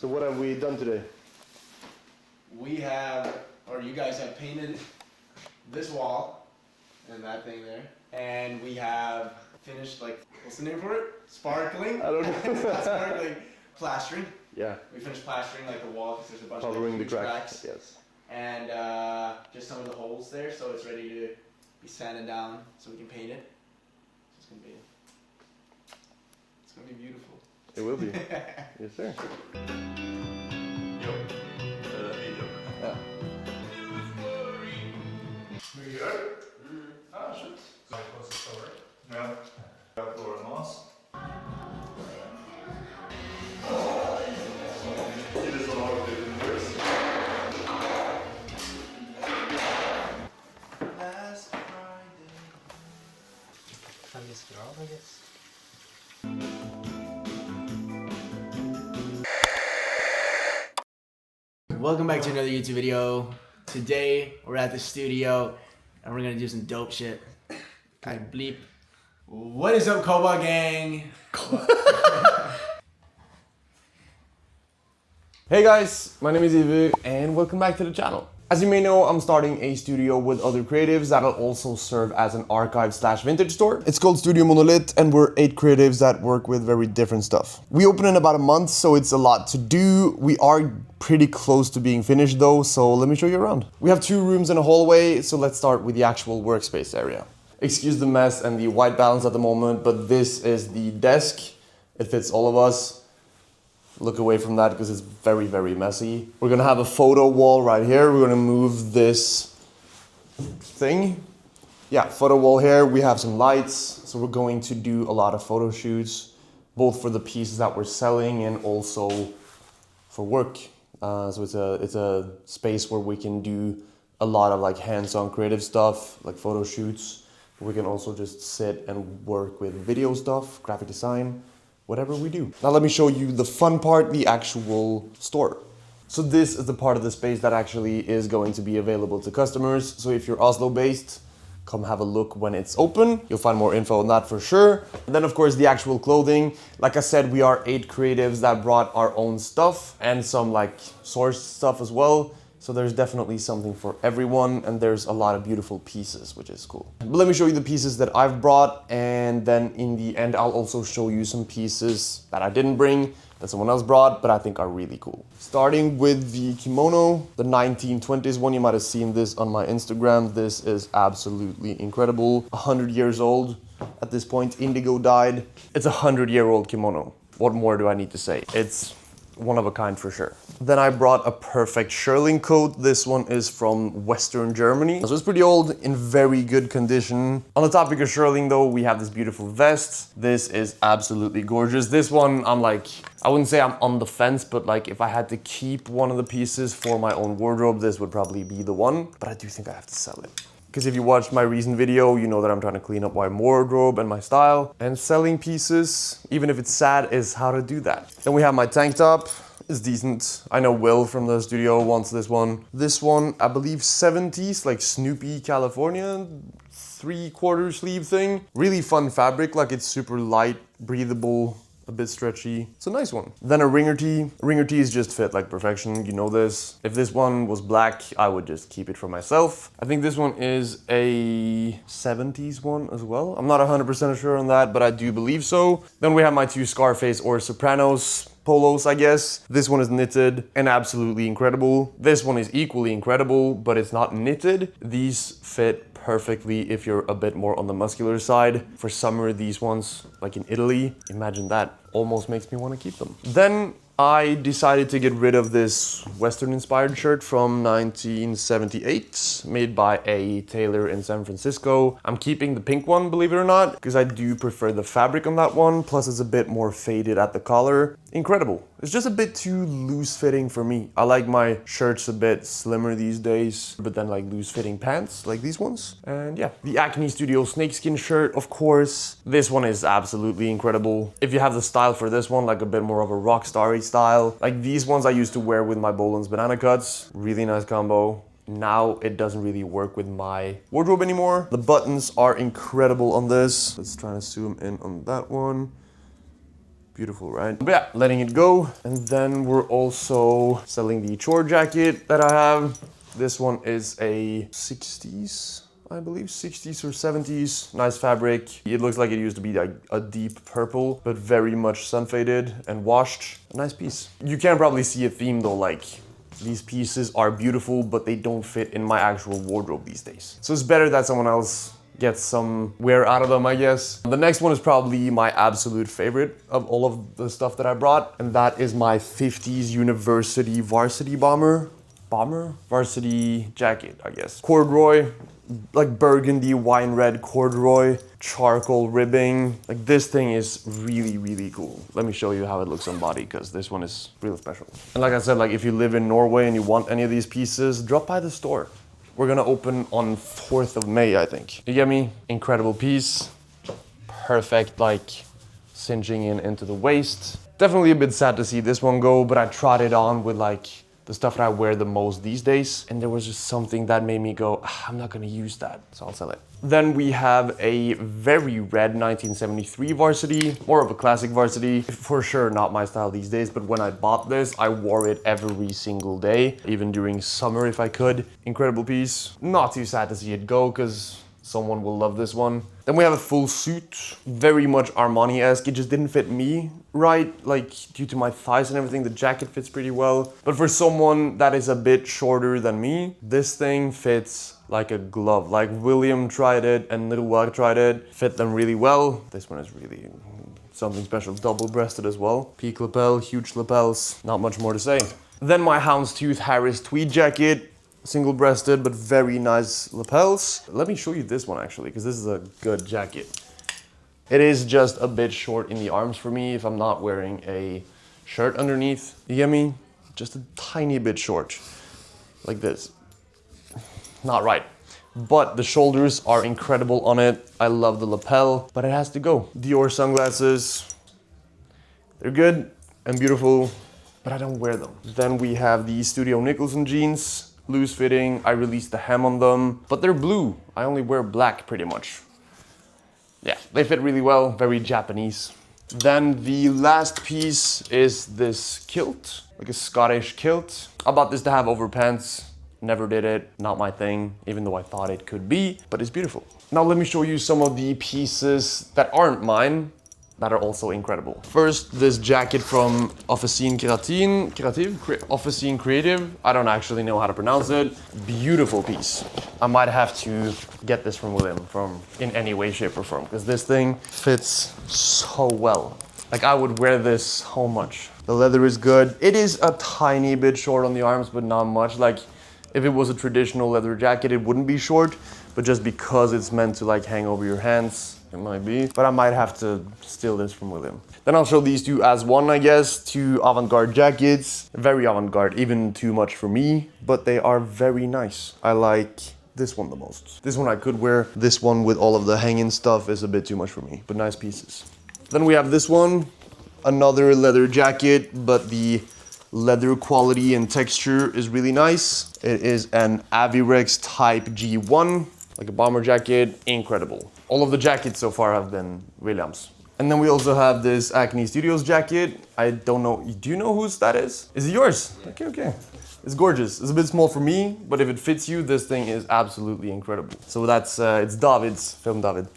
So what have we done today? We have, or you guys have painted this wall and that thing there. And we have finished, like, what's the name for it? Sparkling? I don't know. It's not sparkling. Plastering. Yeah. We finished plastering, like, the wall because there's a bunch Covering of the huge cracks. Yes. And just some of the holes there, so it's ready to be sanded down so we can paint it. So it's gonna be beautiful. It will be. Yes, sir. Jo, video. Ja. Miljö. Ah, shit. Like what's the story? Yeah. Outdoor mass. It is a lot of different words. Last Friday. Kan vi scroll, I guess? Welcome back to another YouTube video. Today we're at the studio and we're gonna do some dope shit. I bleep. What is up, Kobolt gang? Hey guys, my name is Iver and welcome back to the channel. As you may know, I'm starting a studio with other creatives that'll also serve as an archive/vintage store. It's called Studio Monolith and we're 8 creatives that work with very different stuff. We open in about a month, so it's a lot to do. We are pretty close to being finished though, so let me show you around. We have 2 rooms and a hallway, so let's start with the actual workspace area. Excuse the mess and the white balance at the moment, but this is the desk. It fits all of us. Look away from that because it's very, very messy. We're gonna have a photo wall right here. We're gonna move this thing. Yeah, photo wall here. We have some lights. So we're going to do a lot of photo shoots, both for the pieces that we're selling and also for work. So it's a space where we can do a lot of like hands-on creative stuff, like photo shoots. We can also just sit and work with video stuff, graphic design, whatever we do. Now let me show you the fun part, the actual store. So this is the part of the space that actually is going to be available to customers. So if you're Oslo based, come have a look when it's open. You'll find more info on that for sure. And then of course the actual clothing. Like I said, we are 8 creatives that brought our own stuff and some like sourced stuff as well. So there's definitely something for everyone and there's a lot of beautiful pieces, which is cool. But let me show you the pieces that I've brought and then in the end, I'll also show you some pieces that I didn't bring, that someone else brought, but I think are really cool. Starting with the kimono, the 1920s one, you might have seen this on my Instagram. This is absolutely incredible. 100 years old at this point, indigo dyed. It's a 100-year-old kimono. What more do I need to say? It's one of a kind for sure. Then I brought a perfect shearling coat. This one is from Western Germany. So it's pretty old, in very good condition. On the topic of shearling though, we have this beautiful vest. This is absolutely gorgeous. This one, I'm like, I wouldn't say I'm on the fence, but like if I had to keep one of the pieces for my own wardrobe, this would probably be the one. But I do think I have to sell it. Because if you watched my recent video, you know that I'm trying to clean up my wardrobe and my style. And selling pieces, even if it's sad, is how to do that. Then we have my tank top. It's decent. I know Will from the studio wants this one. This one, I believe 70s, like Snoopy, California, 3/4 sleeve thing. Really fun fabric, like it's super light, breathable, a bit stretchy. It's a nice one. Then a ringer tee. Ringer tees just fit like perfection, you know this. If this one was black, I would just keep it for myself. I think this one is a 70s one as well. I'm not 100% sure on that, but I do believe so. Then we have my 2 Scarface or Sopranos polos, I guess. This one is knitted and absolutely incredible. This one is equally incredible, but it's not knitted. These fit perfectly if you're a bit more on the muscular side. For summer, these ones, like in Italy, imagine that. Almost makes me want to keep them. Then I decided to get rid of this Western-inspired shirt from 1978, made by a tailor in San Francisco. I'm keeping the pink one, believe it or not, because I do prefer the fabric on that one, plus it's a bit more faded at the collar. Incredible. It's just a bit too loose-fitting for me. I like my shirts a bit slimmer these days, but then like loose-fitting pants, like these ones. And yeah, the Acne Studio snakeskin shirt, of course. This one is absolutely incredible. If you have the style for this one, like a bit more of a rock starry style, like these ones I used to wear with my Boland's banana cuts, really nice combo. Now it doesn't really work with my wardrobe anymore. The buttons are incredible on this. Let's try to zoom in on that one. Beautiful, right? But yeah, letting it go. And then we're also selling the chore jacket that I have. This one is a 60s, I believe, 60s or 70s. Nice fabric. It looks like it used to be like a deep purple, but very much sun faded and washed. A nice piece. You can probably see a theme though, like these pieces are beautiful, but they don't fit in my actual wardrobe these days. So it's better that someone else gets some wear out of them, I guess. The next one is probably my absolute favorite of all of the stuff that I brought, and that is my 50s university varsity varsity jacket, I guess. Corduroy, like burgundy wine red corduroy, charcoal ribbing. Like this thing is really, really cool. Let me show you how it looks on body, because this one is real special. And like I said, like if you live in Norway and you want any of these pieces, drop by the store. We're gonna open on 4th of May, I think. You get me? Incredible piece. Perfect, like cinching in into the waist. Definitely a bit sad to see this one go, but I tried it on with like the stuff that I wear the most these days, and there was just something that made me go, I'm not gonna use that, so I'll sell it. Then we have a very red 1973 varsity, more of a classic varsity. For sure not my style these days, but when I bought this, I wore it every single day, even during summer if I could. Incredible piece. Not too sad to see it go, because someone will love this one. Then we have a full suit, very much Armani-esque. It just didn't fit me right, like due to my thighs and everything. The jacket fits pretty well. But for someone that is a bit shorter than me, this thing fits like a glove. Like William tried it and Little Wag tried it, fit them really well. This one is really something special, double-breasted as well. Peak lapel, huge lapels, not much more to say. Then my Houndstooth Harris tweed jacket. Single-breasted, but very nice lapels. Let me show you this one actually, because this is a good jacket. It is just a bit short in the arms for me if I'm not wearing a shirt underneath. You get me? Just a tiny bit short, like this. Not right. But the shoulders are incredible on it. I love the lapel, but it has to go. Dior sunglasses. They're good and beautiful, but I don't wear them. Then we have the Studio Nicholson jeans. Loose fitting, I released the hem on them, but they're blue. I only wear black pretty much. Yeah, they fit really well, very Japanese. Then the last piece is this kilt, like a Scottish kilt. I bought this to have over pants, never did it, not my thing, even though I thought it could be, but it's beautiful. Now let me show you some of the pieces that aren't mine, that are also incredible. First, this jacket from Officine Creative. I don't actually know how to pronounce it. Beautiful piece. I might have to get this from William in any way, shape, or form, because this thing fits so well. Like I would wear this so much. The leather is good. It is a tiny bit short on the arms, but not much. Like if it was a traditional leather jacket, it wouldn't be short, but just because it's meant to like hang over your hands, it might be, but I might have to steal this from William. Then I'll show these two as one, I guess. Two avant-garde jackets. Very avant-garde, even too much for me, but they are very nice. I like this one the most. This one I could wear. This one with all of the hanging stuff is a bit too much for me, but nice pieces. Then we have this one, another leather jacket, but the leather quality and texture is really nice. It is an Avirex Type G1, like a bomber jacket, incredible. All of the jackets so far have been Williams. And then we also have this Acne Studios jacket. I don't know, do you know whose that is? Is it yours? Yeah. Okay. It's gorgeous. It's a bit small for me, but if it fits you, this thing is absolutely incredible. So that's, it's David's, film David.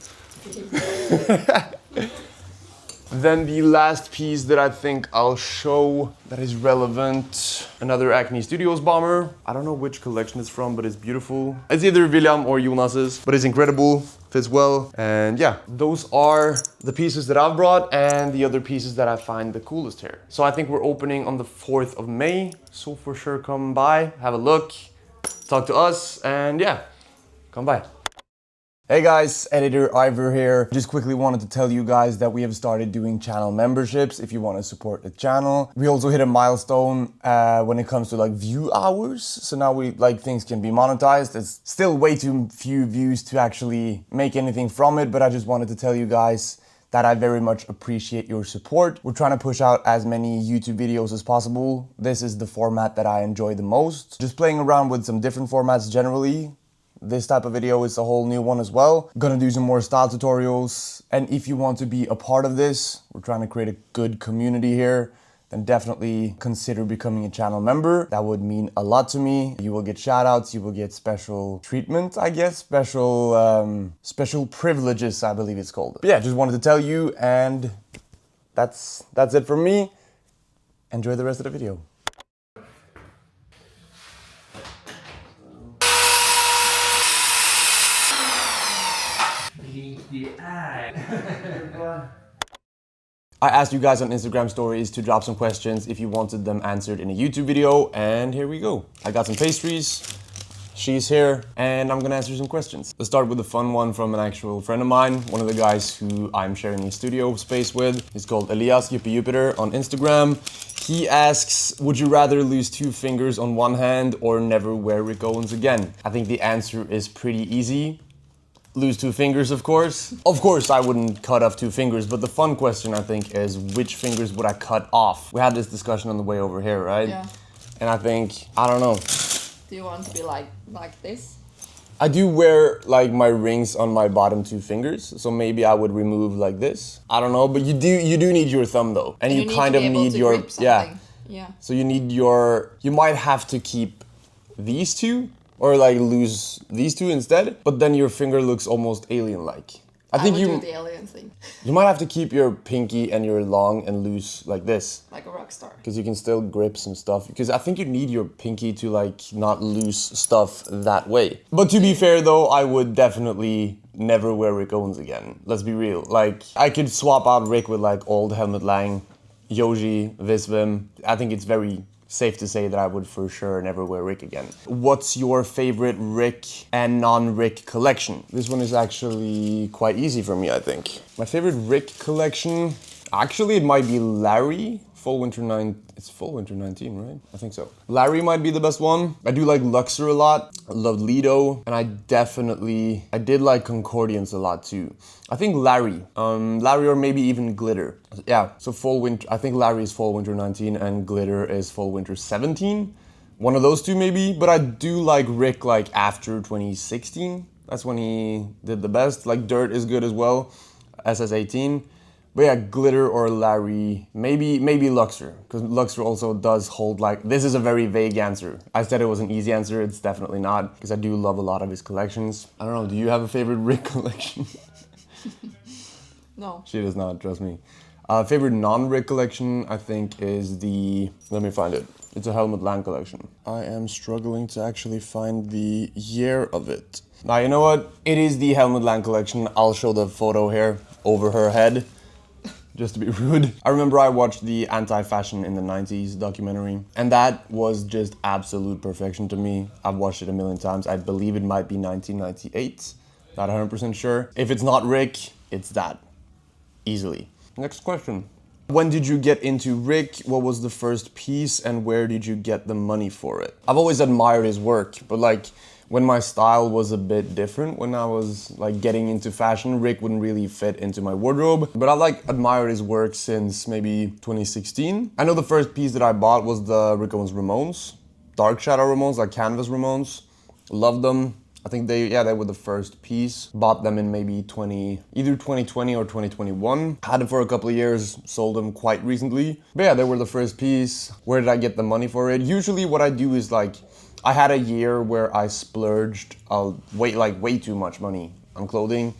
Then the last piece that I think I'll show that is relevant, another Acne Studios bomber. I don't know which collection it's from, but it's beautiful. It's either William or Jonas's, but it's incredible, fits well. And yeah, those are the pieces that I've brought and the other pieces that I find the coolest here. So I think we're opening on the 4th of May. So for sure come by, have a look, talk to us, and yeah, come by. Hey guys, editor Iver here. Just quickly wanted to tell you guys that we have started doing channel memberships if you want to support the channel. We also hit a milestone when it comes to like view hours. So now things can be monetized. It's still way too few views to actually make anything from it, but I just wanted to tell you guys that I very much appreciate your support. We're trying to push out as many YouTube videos as possible. This is the format that I enjoy the most. Just playing around with some different formats generally. this type of video is a whole new one as well. Gonna do some more style tutorials. And if you want to be a part of this, we're trying to create a good community here, then definitely consider becoming a channel member. That would mean a lot to me. You will get shout outs, you will get special treatment, I guess, special privileges, I believe it's called. But yeah, just wanted to tell you, and that's it from me. Enjoy the rest of the video. Blink the eye. I asked you guys on Instagram stories to drop some questions if you wanted them answered in a YouTube video, and here we go. I got some pastries, she's here, and I'm gonna answer some questions. Let's start with a fun one from an actual friend of mine, one of the guys who I'm sharing a studio space with. He's called Elias Juppejupiter on Instagram. He asks, would you rather lose 2 fingers on one hand or never wear Rick Owens again? I think the answer is pretty easy. Lose 2 fingers, of course. Of course, I wouldn't cut off 2 fingers, but the fun question, I think, is which fingers would I cut off? We had this discussion on the way over here, right? Yeah. And I think, I don't know. Do you want to be like this? I do wear like my rings on my bottom 2 fingers, so maybe I would remove like this. I don't know, but you do need your thumb though, and you kind of need your Yeah. So you need you might have to keep these 2. Or like lose these 2 instead, but then your finger looks almost alien-like. I think would do the alien thing. You might have to keep your pinky and your long and loose like this. Like a rock star. Because you can still grip some stuff. Because I think you need your pinky to like not lose stuff that way. But to be fair though, I would definitely never wear Rick Owens again. Let's be real. Like I could swap out Rick with like old Helmut Lang, Yoji, Visvim. I think it's very safe to say that I would for sure never wear Rick again. What's your favorite Rick and non-Rick collection? This one is actually quite easy for me, I think. My favorite Rick collection, actually it might be Larry. It's Fall Winter 19, right? I think so. Larry might be the best one. I do like Luxor a lot. I love Lido. And I did like Concordians a lot too. I think Larry or maybe even Glitter. Yeah, so Fall Winter, I think Larry is Fall Winter 19 and Glitter is Fall Winter 17. One of those 2 maybe, but I do like Rick like after 2016. That's when he did the best. Like Dirt is good as well, SS18. But yeah, Glitter or Larry, maybe Luxor, because Luxor also does hold like, this is a very vague answer. I said it was an easy answer, it's definitely not, because I do love a lot of his collections. I don't know, do you have a favorite Rick collection? No. She does not, trust me. Favorite non-Rick collection, I think, is let me find it. It's a Helmut Lang collection. I am struggling to actually find the year of it. Now, you know what? It is the Helmut Lang collection. I'll show the photo here over her head. Just to be rude. I remember I watched the Anti-Fashion in the 90s documentary, and that was just absolute perfection to me. I've watched it a million times. I believe it might be 1998. Not 100% sure. If it's not Rick, it's that. Easily. Next question. When did you get into Rick? What was the first piece and where did you get the money for it? I've always admired his work, but like when my style was a bit different, when I was like getting into fashion, Rick wouldn't really fit into my wardrobe. But I like admired his work since maybe 2016. I know the first piece that I bought was the Rick Owens Ramones. Dark Shadow Ramones, like canvas Ramones. Loved them. I think they were the first piece. Bought them in maybe either 2020 or 2021. Had them for a couple of years, sold them quite recently. But yeah, they were the first piece. Where did I get the money for it? Usually what I do is like, I had a year where I splurged way too much money on clothing.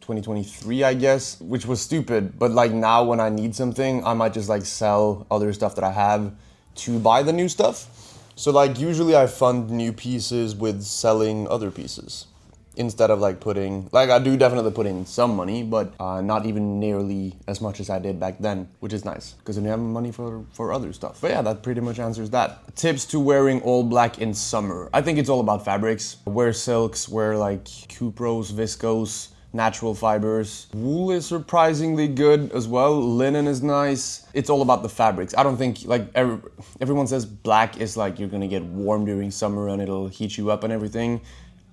2023, I guess, which was stupid. But like now when I need something, I might just like sell other stuff that I have to buy the new stuff. So like usually I fund new pieces with selling other pieces instead of like I do definitely put in some money, but not even nearly as much as I did back then, which is nice because then you have money for other stuff. But yeah, that pretty much answers that. Tips to wearing all black in summer. I think it's all about fabrics. Wear silks, wear like cupros, viscose, natural fibers. Wool is surprisingly good as well. Linen is nice. It's all about the fabrics. I don't think like everyone says black is like you're gonna get warm during summer and it'll heat you up and everything.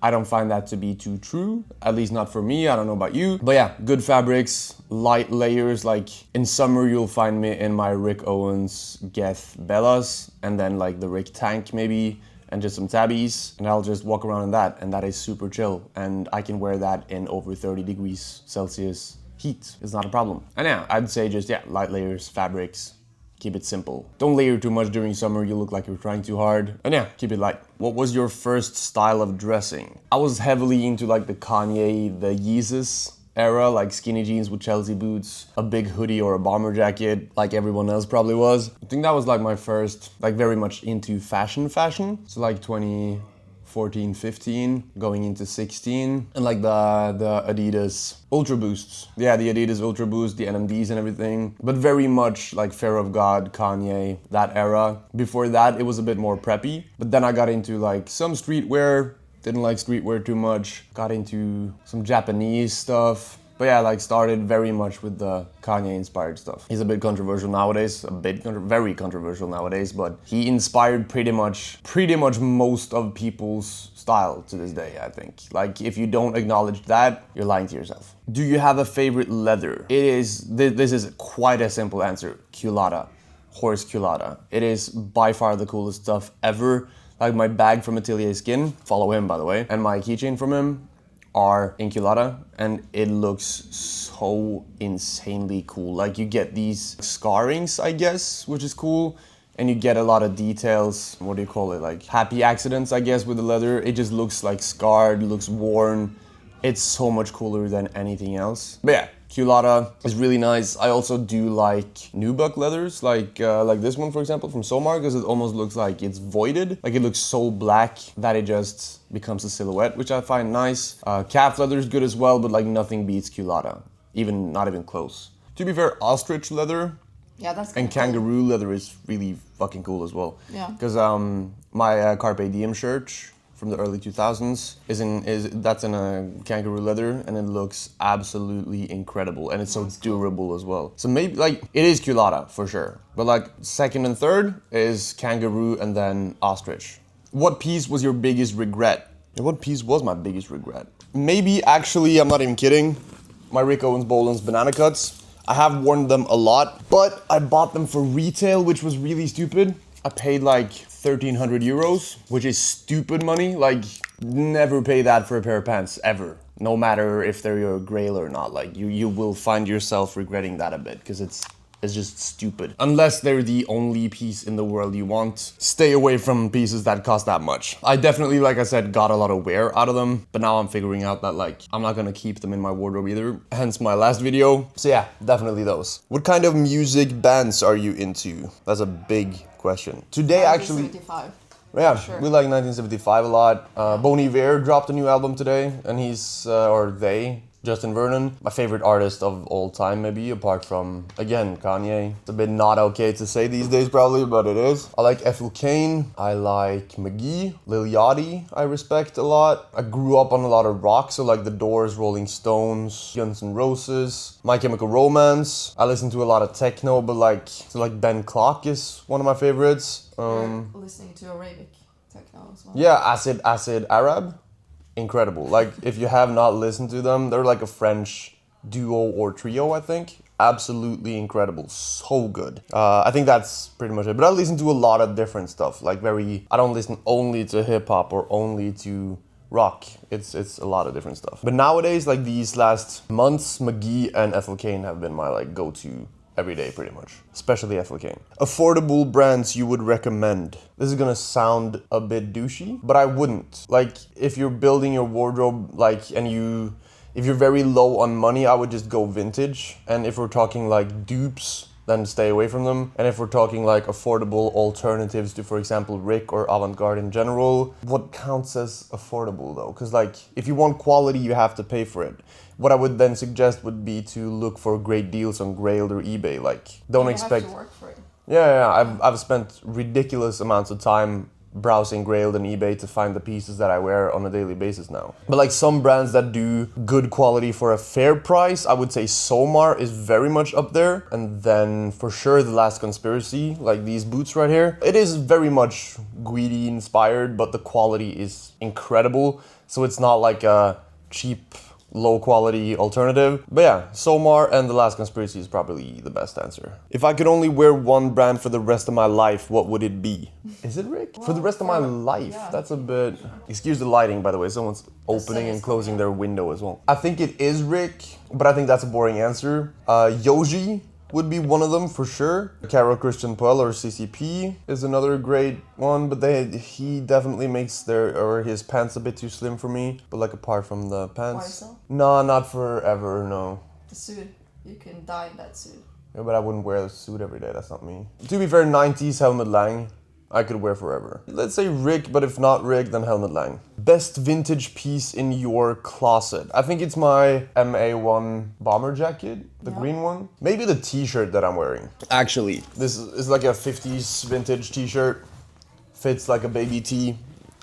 I don't find that to be too true, at least not for me. I don't know about you. But yeah, good fabrics, light layers. Like in summer, you'll find me in my Rick Owens Geth Bellas, and then like the Rick Tank maybe, and just some tabbies, and I'll just walk around in that, and that is super chill. And I can wear that in over 30 degrees Celsius heat. It's not a problem. And yeah, I'd say just, yeah, light layers, fabrics, keep it simple. Don't layer too much during summer, you look like you're trying too hard. And yeah, keep it light. What was your first style of dressing? I was heavily into like the Kanye, the Yeezus era, like skinny jeans with Chelsea boots, a big hoodie or a bomber jacket, like everyone else probably was. I think that was like my first, like very much into fashion. So like 2014, 15, going into 16, and like the Adidas Ultra Boosts. Yeah, the Adidas Ultra Boost, the NMDs and everything, but very much like Fear of God, Kanye, that era. Before that, it was a bit more preppy, but then I got into like some streetwear. Didn't like streetwear too much. Got into some Japanese stuff. But yeah, like started very much with the Kanye inspired stuff. He's a bit controversial nowadays, very controversial nowadays, but he inspired pretty much most of people's style to this day, I think. Like if you don't acknowledge that, you're lying to yourself. Do you have a favorite leather? This is quite a simple answer. Culata, horse culata. It is by far the coolest stuff ever. Like my bag from Atelier Skin, follow him by the way, and my keychain from him are in culata, and it looks so insanely cool. Like you get these scarrings, I guess, which is cool, and you get a lot of details. What do you call it? Like happy accidents, I guess, with the leather. It just looks like scarred, looks worn. It's so much cooler than anything else. But yeah, culata is really nice. I also do like nubuck leathers, like this one, for example, from Somar, because it almost looks like it's voided. Like it looks so black that it just becomes a silhouette, which I find nice. Calf leather is good as well, but like nothing beats culata, not even close. To be fair, ostrich leather Yeah, that's and kinda cool. kangaroo leather is really fucking cool as well. Yeah. Because my Carpe Diem shirt from the early 2000s that's in a kangaroo leather, and it looks absolutely incredible, and it's so durable as well. So maybe like it is culata for sure, but like second and third is kangaroo and then ostrich. What piece was your biggest regret? And what piece was my biggest regret? Maybe actually, I'm not even kidding, my Rick Owens Boland's banana cuts. I have worn them a lot, but I bought them for retail, which was really stupid. I paid like 1,300 euros, which is stupid money. Like, never pay that for a pair of pants, ever. No matter if they're your grail or not. Like, you will find yourself regretting that a bit, because it's just stupid. Unless they're the only piece in the world you want, stay away from pieces that cost that much. I definitely, like I said, got a lot of wear out of them, but now I'm figuring out that like, I'm not gonna keep them in my wardrobe either, hence my last video. So yeah, definitely those. What kind of music bands are you into? That's a big question. Today actually, 1975. yeah, Sure. we like 1975 a lot. Bon Iver dropped a new album today, and Justin Vernon, my favorite artist of all time maybe, apart from, again, Kanye. It's a bit not okay to say these days probably, but it is. I like Ethel Cain, I like McGee, Lil Yachty I respect a lot. I grew up on a lot of rock, so like The Doors, Rolling Stones, Guns N' Roses, My Chemical Romance. I listen to a lot of techno, but like Ben Clark is one of my favorites. You're listening to Arabic techno as well. Yeah, Acid Arab. Incredible. Like, if you have not listened to them, they're like a French duo or trio, I think. Absolutely incredible. So good. I think that's pretty much it. But I listen to a lot of different stuff. Like I don't listen only to hip hop or only to rock. It's a lot of different stuff. But nowadays, like these last months, McGee and Ethel Cain have been my like go-to every day pretty much, especially Ethel Cain. Affordable brands you would recommend. This is gonna sound a bit douchey, but I wouldn't. Like if you're building your wardrobe, if you're very low on money, I would just go vintage. And if we're talking like dupes, then stay away from them. And if we're talking like affordable alternatives to, for example, Rick or avant-garde in general, what counts as affordable though? Because like if you want quality, you have to pay for it. What I would then suggest would be to look for great deals on Grailed or eBay. Like, don't expect. You have to work for it. Yeah. I've spent ridiculous amounts of time browsing Grailed and eBay to find the pieces that I wear on a daily basis now. But like some brands that do good quality for a fair price, I would say Somar is very much up there. And then for sure The Last Conspiracy, like these boots right here. It is very much Guidi inspired, but the quality is incredible. So it's not like a cheap low quality alternative. But yeah, Somar and The Last Conspiracy is probably the best answer. If I could only wear one brand for the rest of my life, what would it be? Is it Rick? For the rest of my life? yeah. That's a bit... Excuse the lighting, by the way. Someone's opening and closing their window as well. I think it is Rick, but I think that's a boring answer. Yoji would be one of them for sure. Carol Christian Puel or CCP is another great one, but he definitely makes his pants a bit too slim for me. But like apart from the pants, YSL? no, not forever, no. The suit. You can dye that suit. Yeah, but I wouldn't wear a suit every day. That's not me. To be fair, 90s Helmut Lang, I could wear forever. Let's say Rick, but if not Rick, then Helmut Lang. Best vintage piece in your closet. I think it's my MA1 bomber jacket, the green one. Maybe the t-shirt that I'm wearing. Actually, this is like a 50s vintage t-shirt. Fits like a baby tee.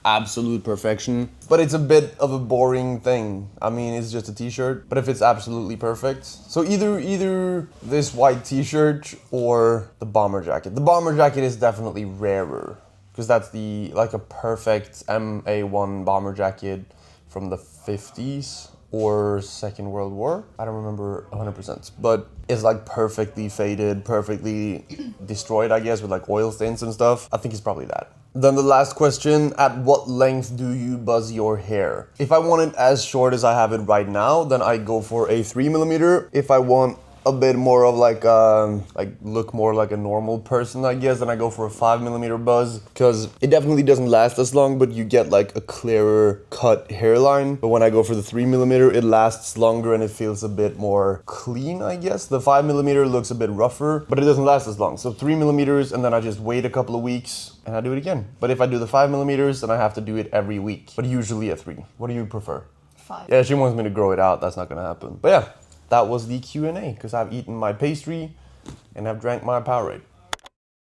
Absolute perfection. But it's a bit of a boring thing. I mean, it's just a t-shirt, but if it's absolutely perfect. So either this white t-shirt or the bomber jacket. The bomber jacket is definitely rarer because that's like a perfect MA1 bomber jacket from the 50s or Second World War. I don't remember 100%, but it's like perfectly faded, perfectly destroyed, I guess, with like oil stains and stuff. I think it's probably that. Then the last question, at what length do you buzz your hair? If I want it as short as I have it right now, then I go for a 3mm. If I want a bit more of like look more like a normal person, I guess, then I go for a 5mm buzz, because it definitely doesn't last as long, but you get like a clearer cut hairline. But when I go for the 3mm, it lasts longer and it feels a bit more clean, I guess. The 5mm looks a bit rougher, but it doesn't last as long. So 3mm, and then I just wait a couple of weeks and I do it again. But if I do the 5mm, then I have to do it every week, but usually a 3. What do you prefer? 5. Yeah, she wants me to grow it out. That's not gonna happen. But yeah, that was the Q&A, because I've eaten my pastry and I've drank my Powerade.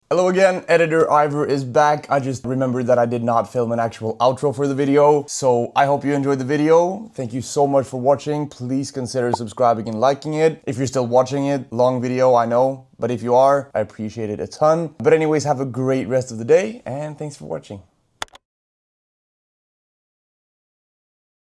Hello again, editor Iver is back. I just remembered that I did not film an actual outro for the video, so I hope you enjoyed the video. Thank you so much for watching. Please consider subscribing and liking it. If you're still watching it, long video, I know, but if you are, I appreciate it a ton. But anyways, have a great rest of the day, and thanks for watching.